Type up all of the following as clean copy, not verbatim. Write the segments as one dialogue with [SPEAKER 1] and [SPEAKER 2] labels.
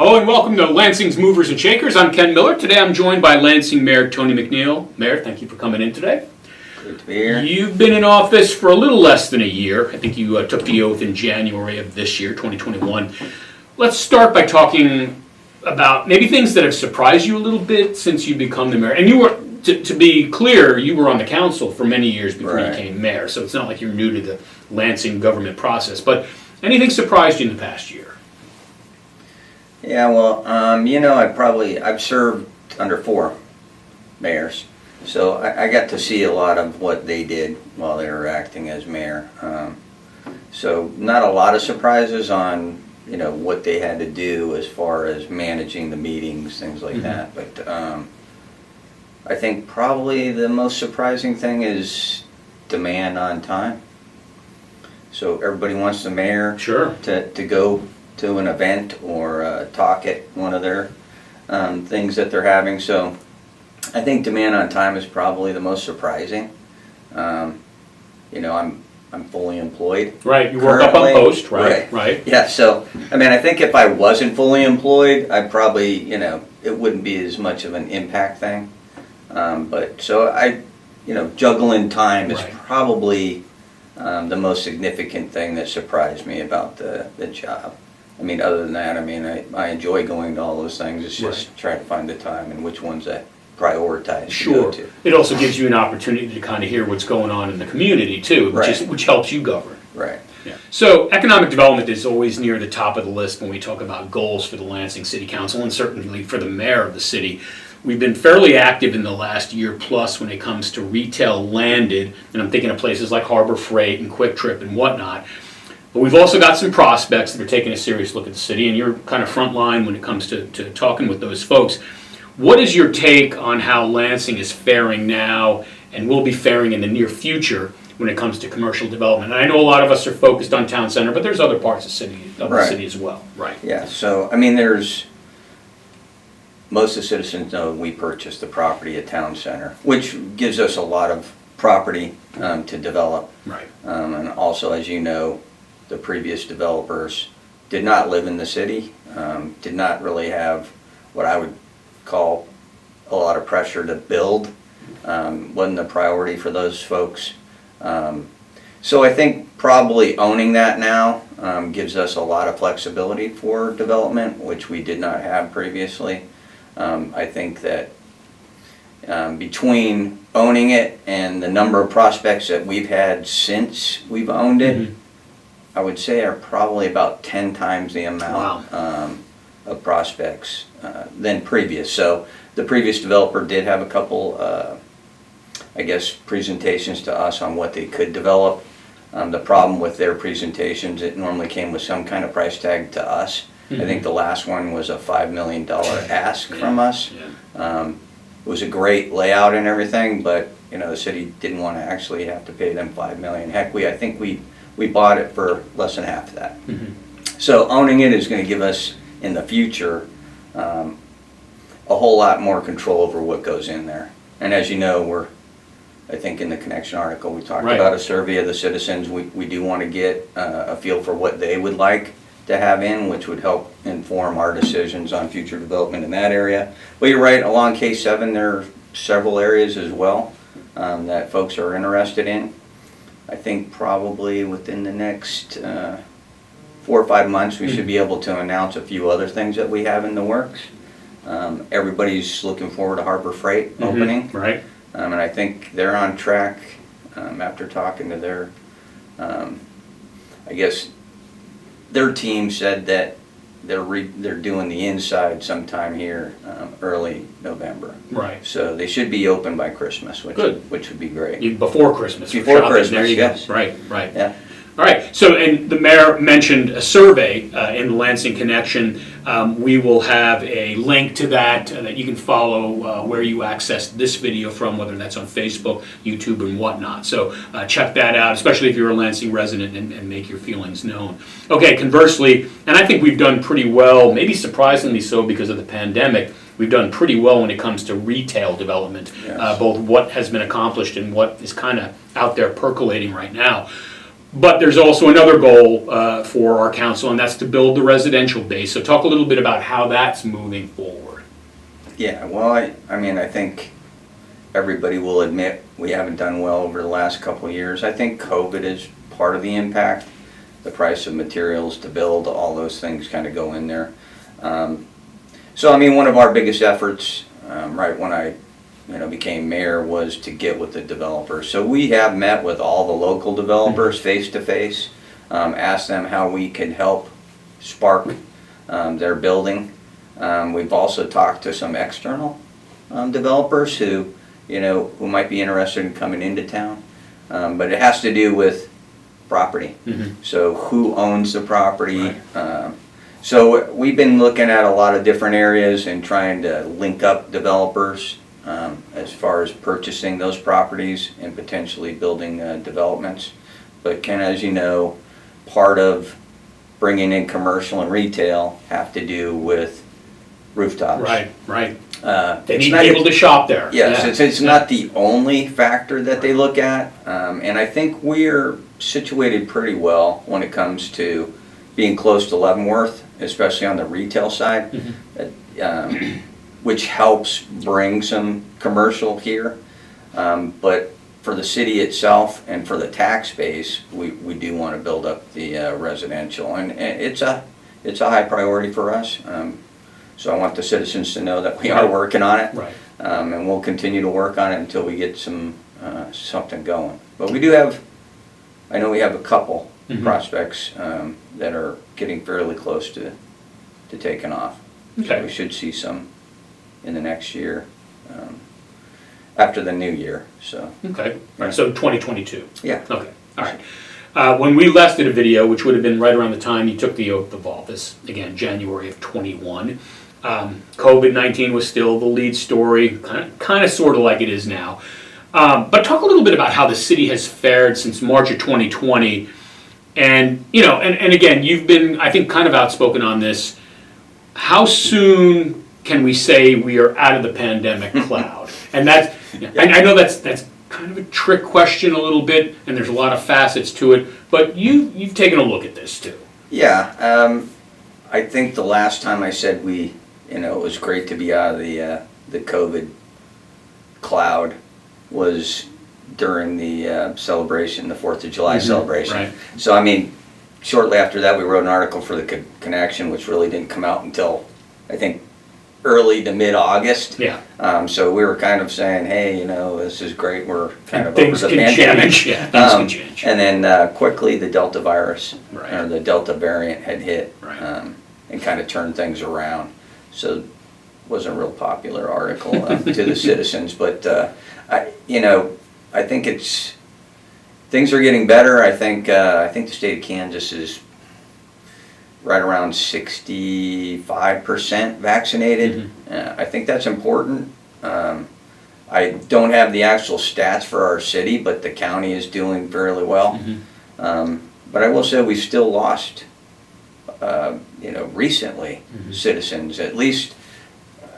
[SPEAKER 1] Hello and welcome to Lansing's Movers and Shakers. I'm Ken Miller. Today I'm joined by Lansing Mayor Tony McNeil. Mayor, thank you for coming in today.
[SPEAKER 2] Good to be here.
[SPEAKER 1] You've been in office for a little less than a year. I think you took the oath in January of this year, 2021. Let's start by talking about maybe things that have surprised you a little bit since you become the mayor. And you were, to be clear, you were on the council for many years before you became mayor, so it's not like you're new to the Lansing government process. But anything surprised you in the past year?
[SPEAKER 2] Yeah, well, I've served under 4 mayors, so I got to see a lot of what they did while they were acting as mayor. So not a lot of surprises on, what they had to do as far as managing the meetings, things like that. But I think probably the most surprising thing is demand on time. So everybody wants the mayor to go to an event or talk at one of their things that they're having. So I think demand on time is probably the most surprising. I'm fully employed.
[SPEAKER 1] Right, you work up on post, right?
[SPEAKER 2] Yeah, so, I think if I wasn't fully employed, I'd probably, it wouldn't be as much of an impact thing. Juggling time is probably the most significant thing that surprised me about the job. Other than that, I enjoy going to all those things. It's just trying to find the time and which ones I prioritize to go to.
[SPEAKER 1] It also gives you an opportunity to kind of hear what's going on in the community too, which helps you govern.
[SPEAKER 2] Right.
[SPEAKER 1] Yeah. So economic development is always near the top of the list when we talk about goals for the Lansing City Council and certainly for the mayor of the city. We've been fairly active in the last year plus when it comes to retail landed, and I'm thinking of places like Harbor Freight and Quick Trip and whatnot. But we've also got some prospects that are taking a serious look at the city, and you're kind of front line when it comes to talking with those folks. What is your take on how Lansing is faring now and will be faring in the near future when it comes to commercial development? And I know a lot of us are focused on town center, but there's other parts of the city as well. Right.
[SPEAKER 2] Yeah, so, most of the citizens know we purchased the property at town center, which gives us a lot of property to develop.
[SPEAKER 1] Right.
[SPEAKER 2] And also, as you know, the previous developers did not live in the city, did not really have what I would call a lot of pressure to build. Wasn't a priority for those folks. So I think probably owning that now gives us a lot of flexibility for development, which we did not have previously. I think that between owning it and the number of prospects that we've had since we've owned it, I would say are probably about 10 times the amount of prospects than previous. So the previous developer did have a couple, presentations to us on what they could develop. The problem with their presentations, it normally came with some kind of price tag to us. I think the last one was a $5 million ask from us. It was a great layout and everything, but the city didn't want to actually have to pay them $5 million. Heck, I think we bought it for less than half of that. So owning it is going to give us in the future a whole lot more control over what goes in there. And as you know, I think in the Connection article we talked about a survey of the citizens. We do want to get a feel for what they would like to have in, which would help inform our decisions on future development in that area. But you're right, along K7 there are several areas as well that folks are interested in. I think probably within the next 4 or 5 months we should be able to announce a few other things that we have in the works. Everybody's looking forward to Harbor Freight opening.
[SPEAKER 1] Right.
[SPEAKER 2] And I think they're on track after talking to their, their team said that they're doing the inside sometime here early November.
[SPEAKER 1] Right.
[SPEAKER 2] So they should be open by Christmas, which would be great.
[SPEAKER 1] Before Christmas.
[SPEAKER 2] Before Christmas,
[SPEAKER 1] there you
[SPEAKER 2] yes.
[SPEAKER 1] go. Right.
[SPEAKER 2] Yeah.
[SPEAKER 1] All right. So, and the mayor mentioned a survey in the Lansing Connection. We will have a link to that that you can follow where you access this video from, whether that's on Facebook, YouTube, and whatnot. So check that out, especially if you're a Lansing resident, and make your feelings known. Okay, conversely, and I think we've done pretty well, maybe surprisingly so because of the pandemic, we've done pretty well when it comes to retail development, both what has been accomplished and what is kind of out there percolating right now. But there's also another goal for our council, and that's to build the residential base. So talk a little bit about how that's moving forward.
[SPEAKER 2] Yeah, well, I mean, I think everybody will admit we haven't done well over the last couple of years. I think COVID is part of the impact. The price of materials to build, all those things kind of go in there. So, I mean, one of our biggest efforts, right when I became mayor, was to get with the developers. So we have met with all the local developers face to face, asked them how we can help spark their building. We've also talked to some external developers who might be interested in coming into town. But it has to do with property. So who owns the property?
[SPEAKER 1] Right.
[SPEAKER 2] So we've been looking at a lot of different areas and trying to link up developers as far as purchasing those properties and potentially building developments. But Ken, as you know, part of bringing in commercial and retail have to do with rooftops.
[SPEAKER 1] Right. They
[SPEAKER 2] It's
[SPEAKER 1] need
[SPEAKER 2] not-
[SPEAKER 1] people to shop there.
[SPEAKER 2] Yes, it's not the only factor that they look at, and I think we're situated pretty well when it comes to being close to Leavenworth, especially on the retail side, which helps bring some commercial here. But for the city itself and for the tax base, we do want to build up the residential, and it's a high priority for us. So I want the citizens to know that we are working on it.
[SPEAKER 1] Right.
[SPEAKER 2] And we'll continue to work on it until we get something going. But we do have, I know we have a couple prospects that are getting fairly close to taking off.
[SPEAKER 1] Okay.
[SPEAKER 2] So we should see some in the next year, after the new year, so.
[SPEAKER 1] Okay. Right. So 2022.
[SPEAKER 2] Yeah.
[SPEAKER 1] Okay. All right. When we last did a video, which would have been right around the time you took the oath of office, again, January of 21, COVID-19 was still the lead story, kind of sort of like it is now. But talk a little bit about how the city has fared since March of 2020. And, and again, you've been, I think, kind of outspoken on this. How soon can we say we are out of the pandemic cloud? And that's, I know that's kind of a trick question a little bit, and there's a lot of facets to it, but you've taken a look at this too.
[SPEAKER 2] Yeah, I think the last time I said it was great to be out of the COVID cloud was during the celebration, the 4th of July celebration.
[SPEAKER 1] Right.
[SPEAKER 2] So, I mean, shortly after that, we wrote an article for the Connection, which really didn't come out until, I think, early to mid-August.
[SPEAKER 1] Yeah.
[SPEAKER 2] So we were kind of saying, hey, this is great, we're kind of
[SPEAKER 1] Things
[SPEAKER 2] over the
[SPEAKER 1] can
[SPEAKER 2] pandemic.
[SPEAKER 1] change. Yeah, things can change.
[SPEAKER 2] And then quickly the Delta virus,
[SPEAKER 1] Right.
[SPEAKER 2] or the Delta variant had hit,
[SPEAKER 1] Right.
[SPEAKER 2] and kind of turned things around. So it was a real popular article to the citizens, but I think things are getting better. I think the state of Kansas is right around 65% vaccinated. I think that's important. I don't have the actual stats for our city, but the county is doing fairly well. But I will say we've still lost, recently, citizens. At least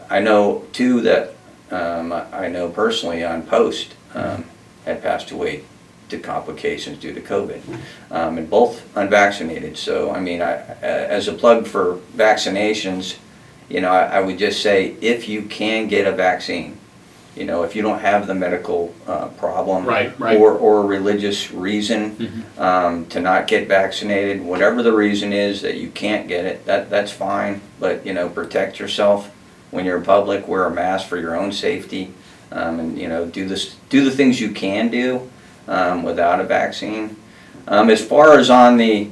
[SPEAKER 2] I know two that I know personally on Post had passed away to complications due to COVID, and both unvaccinated. So, I mean, as a plug for vaccinations, I would just say if you can get a vaccine, if you don't have the medical problem
[SPEAKER 1] Right.
[SPEAKER 2] or a religious reason to not get vaccinated, whatever the reason is that you can't get it, that's fine. But protect yourself when you're in public. Wear a mask for your own safety, and do the things you can do without a vaccine. As far as on the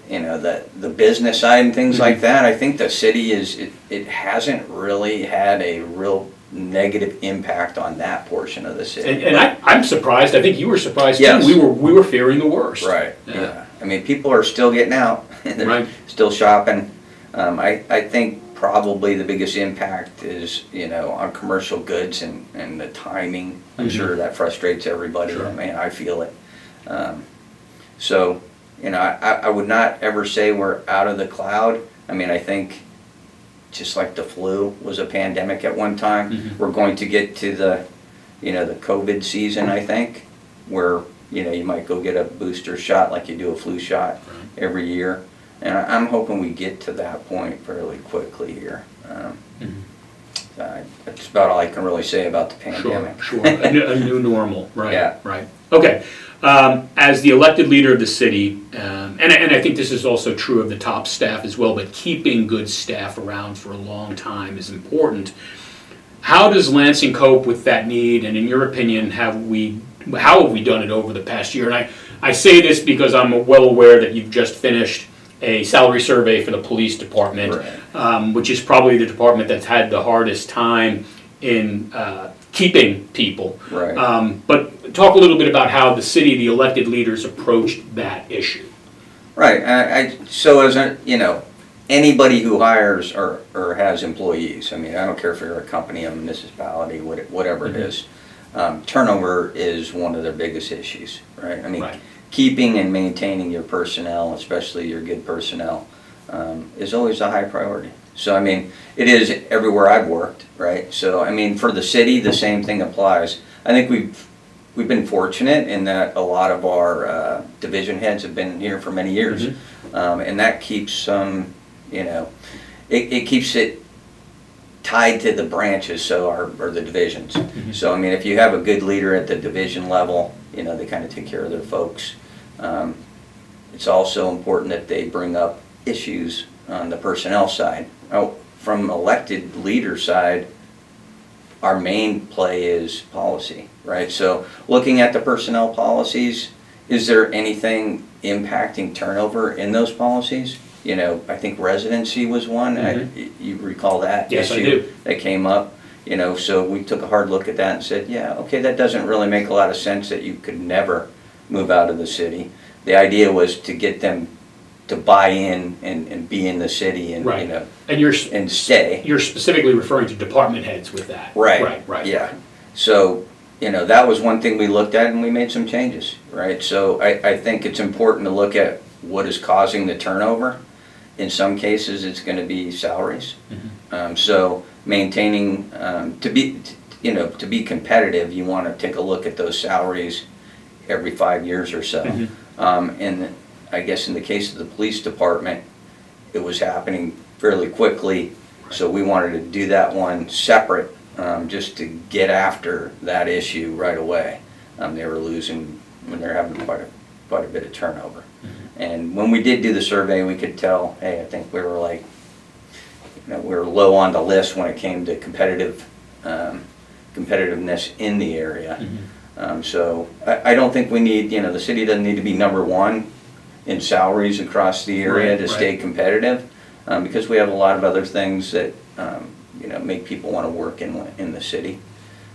[SPEAKER 2] the business side and things like that, I think the city it hasn't really had a real negative impact on that portion of the city.
[SPEAKER 1] And I'm surprised. I think you were surprised
[SPEAKER 2] Yes.
[SPEAKER 1] too. We were fearing the worst.
[SPEAKER 2] Right.
[SPEAKER 1] Yeah.
[SPEAKER 2] I mean, people are still getting out. They're
[SPEAKER 1] Right.
[SPEAKER 2] still shopping. I think probably the biggest impact is on commercial goods and the timing. I'm sure that frustrates everybody.
[SPEAKER 1] Sure.
[SPEAKER 2] I mean, I feel it. So I would not ever say we're out of the cloud. I mean, I think just like the flu was a pandemic at one time, we're going to get to the the COVID season, I think, where you might go get a booster shot like you do a flu shot
[SPEAKER 1] Right.
[SPEAKER 2] every year. And I'm hoping we get to that point fairly quickly here. That's about all I can really say about the pandemic.
[SPEAKER 1] Sure. A new normal, right?
[SPEAKER 2] Yeah.
[SPEAKER 1] Right. Okay. As the elected leader of the city, and I think this is also true of the top staff as well, but keeping good staff around for a long time is important. How does Lansing cope with that need? And in your opinion, how have we done it over the past year? And I say this because I'm well aware that you've just finished a salary survey for the police department, which is probably the department that's had the hardest time in keeping people.
[SPEAKER 2] Right.
[SPEAKER 1] But talk a little bit about how the city, the elected leaders approached that issue.
[SPEAKER 2] Right. So as anybody who hires or has employees, I mean, I don't care if you're a company, a municipality, whatever it is, turnover is one of their biggest issues, right? I mean,
[SPEAKER 1] Right.
[SPEAKER 2] keeping and maintaining your personnel, especially your good personnel, is always a high priority. So, I mean, it is everywhere I've worked, right? So, I mean, for the city, the same thing applies. I think we've been fortunate in that a lot of our division heads have been here for many years, and that keeps some, it keeps it tied to the branches, or the divisions. So, I mean, if you have a good leader at the division level, they kind of take care of their folks. It's also important that they bring up issues on the personnel side. Now, from elected leader side, our main play is policy, right? So looking at the personnel policies, is there anything impacting turnover in those policies? I think residency was one. You recall that
[SPEAKER 1] Yes, I
[SPEAKER 2] issue
[SPEAKER 1] do.
[SPEAKER 2] that came up? So we took a hard look at that and said, yeah, okay, that doesn't really make a lot of sense that you could never move out of the city. The idea was to get them to buy in and be in the city and,
[SPEAKER 1] Right. And
[SPEAKER 2] and stay.
[SPEAKER 1] you're specifically referring to department heads with that.
[SPEAKER 2] Right.
[SPEAKER 1] Right.
[SPEAKER 2] Yeah. So, that was one thing we looked at and we made some changes, right? So I think it's important to look at what is causing the turnover. In some cases, it's going to be salaries. So maintaining, to be competitive, you want to take a look at those salaries every 5 years or so. And I guess in the case of the police department, it was happening fairly quickly. So we wanted to do that one separate, just to get after that issue right away. They were losing, when they're having quite a bit of turnover. And when we did do the survey, we could tell, hey, I think we were we were low on the list when it came to competitiveness in the area. So I don't think we need, the city doesn't need to be number one in salaries across the area to stay competitive, because we have a lot of other things that, make people want to work in the city.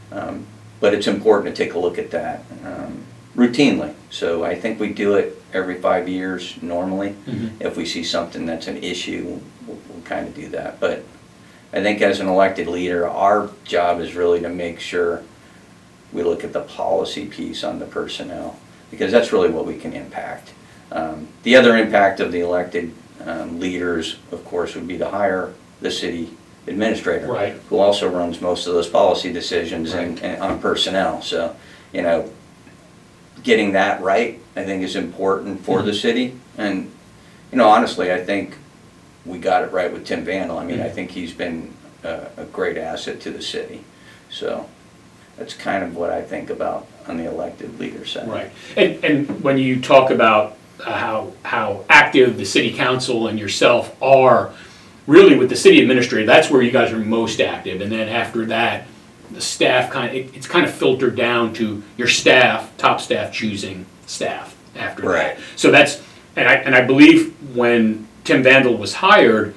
[SPEAKER 2] But it's important to take a look at that routinely. So I think we do it every 5 years normally. If we see something that's an issue, we'll kind of do that. But I think as an elected leader, our job is really to make sure we look at the policy piece on the personnel, because that's really what we can impact. The other impact of the elected leaders, of course, would be to hire the city administrator,
[SPEAKER 1] Right.
[SPEAKER 2] who also runs most of those policy decisions
[SPEAKER 1] Right.
[SPEAKER 2] and on personnel. So, getting that right, I think, is important for the city. And, honestly, I think we got it right with Tim Vandal. I mean, I think he's been a great asset to the city. So that's kind of what I think about on the elected leader side.
[SPEAKER 1] Right. And when you talk about how active the city council and yourself are, really with the city administrator, that's where you guys are most active. And then after that, the staff it's kind of filtered down to your staff, top staff choosing staff after
[SPEAKER 2] Right.
[SPEAKER 1] that. So that's, and I believe when Tim Vandal was hired,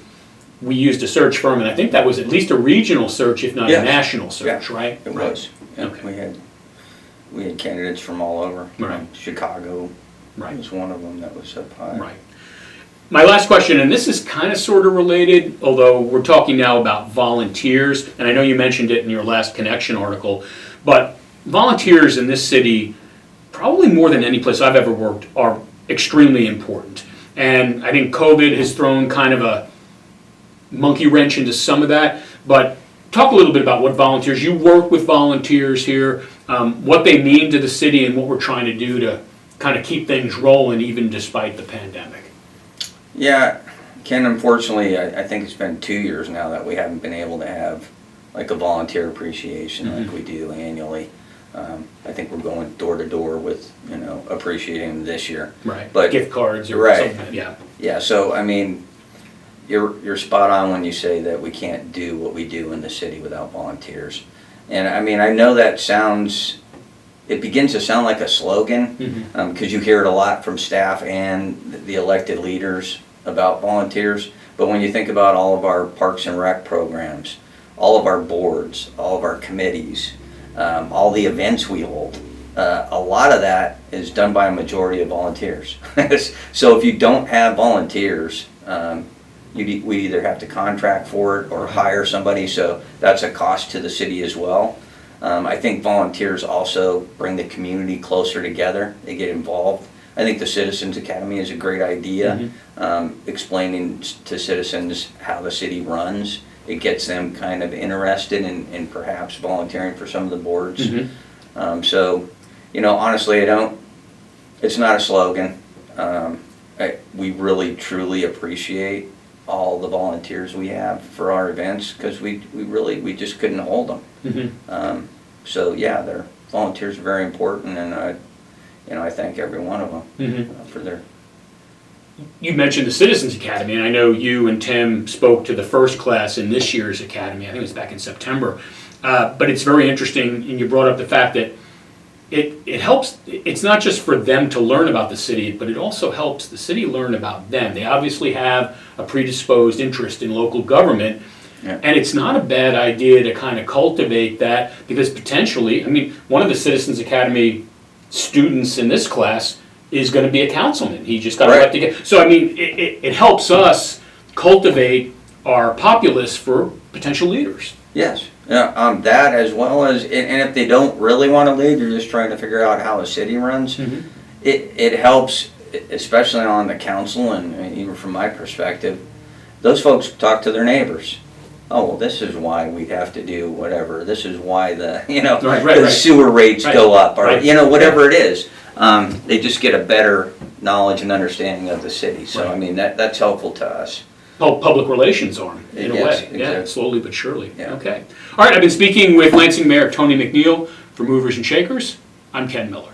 [SPEAKER 1] we used a search firm, and I think that was at least a regional search, if not a
[SPEAKER 2] Yes.
[SPEAKER 1] national search,
[SPEAKER 2] Yeah,
[SPEAKER 1] right?
[SPEAKER 2] It
[SPEAKER 1] Right.
[SPEAKER 2] was. Yeah,
[SPEAKER 1] Okay.
[SPEAKER 2] We had candidates from all over.
[SPEAKER 1] Right.
[SPEAKER 2] Chicago
[SPEAKER 1] Right.
[SPEAKER 2] was one of them that was up high.
[SPEAKER 1] Right. My last question, and this is kind of sort of related, although we're talking now about volunteers, and I know you mentioned it in your last Connection article, but volunteers in this city, probably more than any place I've ever worked, are extremely important. And I think COVID has thrown kind of a monkey wrench into some of that, but talk a little bit about what volunteers, you work with volunteers here, what they mean to the city and what we're trying to do to kind of keep things rolling even despite the pandemic.
[SPEAKER 2] Yeah, Ken, unfortunately, I think it's been 2 years now that we haven't been able to have like a volunteer appreciation like we do annually. I think we're going door to door with, appreciating them this year.
[SPEAKER 1] Right.
[SPEAKER 2] But
[SPEAKER 1] gift cards or
[SPEAKER 2] right.
[SPEAKER 1] something. Yeah.
[SPEAKER 2] Yeah, so I mean, you're spot on when you say that we can't do what we do in the city without volunteers. And I mean, I know that it begins to sound like a slogan, because you hear it a lot from staff and the elected leaders about volunteers. But when you think about all of our Parks and Rec programs, all of our boards, all of our committees, all the events we hold, a lot of that is done by a majority of volunteers. So if you don't have volunteers, we either have to contract for it or hire somebody, so that's a cost to the city as well. I think volunteers also bring the community closer together. They get involved. I think the Citizens Academy is a great idea, explaining to citizens how the city runs. It gets them kind of interested in perhaps volunteering for some of the boards. So, honestly, it's not a slogan. We really, truly appreciate all the volunteers we have for our events, because we just couldn't hold them. So yeah, volunteers are very important, and I thank every one of them for their.
[SPEAKER 1] You mentioned the Citizens Academy, and I know you and Tim spoke to the first class in this year's academy. I think it was back in September. But it's very interesting, and you brought up the fact that it helps. It's not just for them to learn about the city, but it also helps the city learn about them. They obviously have a predisposed interest in local government, and it's not a bad idea to kind of cultivate that, because potentially, I mean, one of the Citizens Academy students in this class is going to be a councilman. He just got elected again. So I mean, it helps us cultivate our populace for potential leaders.
[SPEAKER 2] Yes, that as well as, and if they don't really want to lead, they're just trying to figure out how a city runs. It helps, especially on the council, and even from my perspective, those folks talk to their neighbors. Oh, well, this is why we have to do whatever. This is why the sewer rates go up, or whatever it is. They just get a better knowledge and understanding of the city. So I mean, that's helpful to us.
[SPEAKER 1] Public relations arm, in a way.
[SPEAKER 2] Exactly.
[SPEAKER 1] Yeah, slowly but surely.
[SPEAKER 2] Yeah.
[SPEAKER 1] Okay. All right, I've been speaking with Lansing Mayor Tony McNeil for Movers and Shakers. I'm Ken Miller.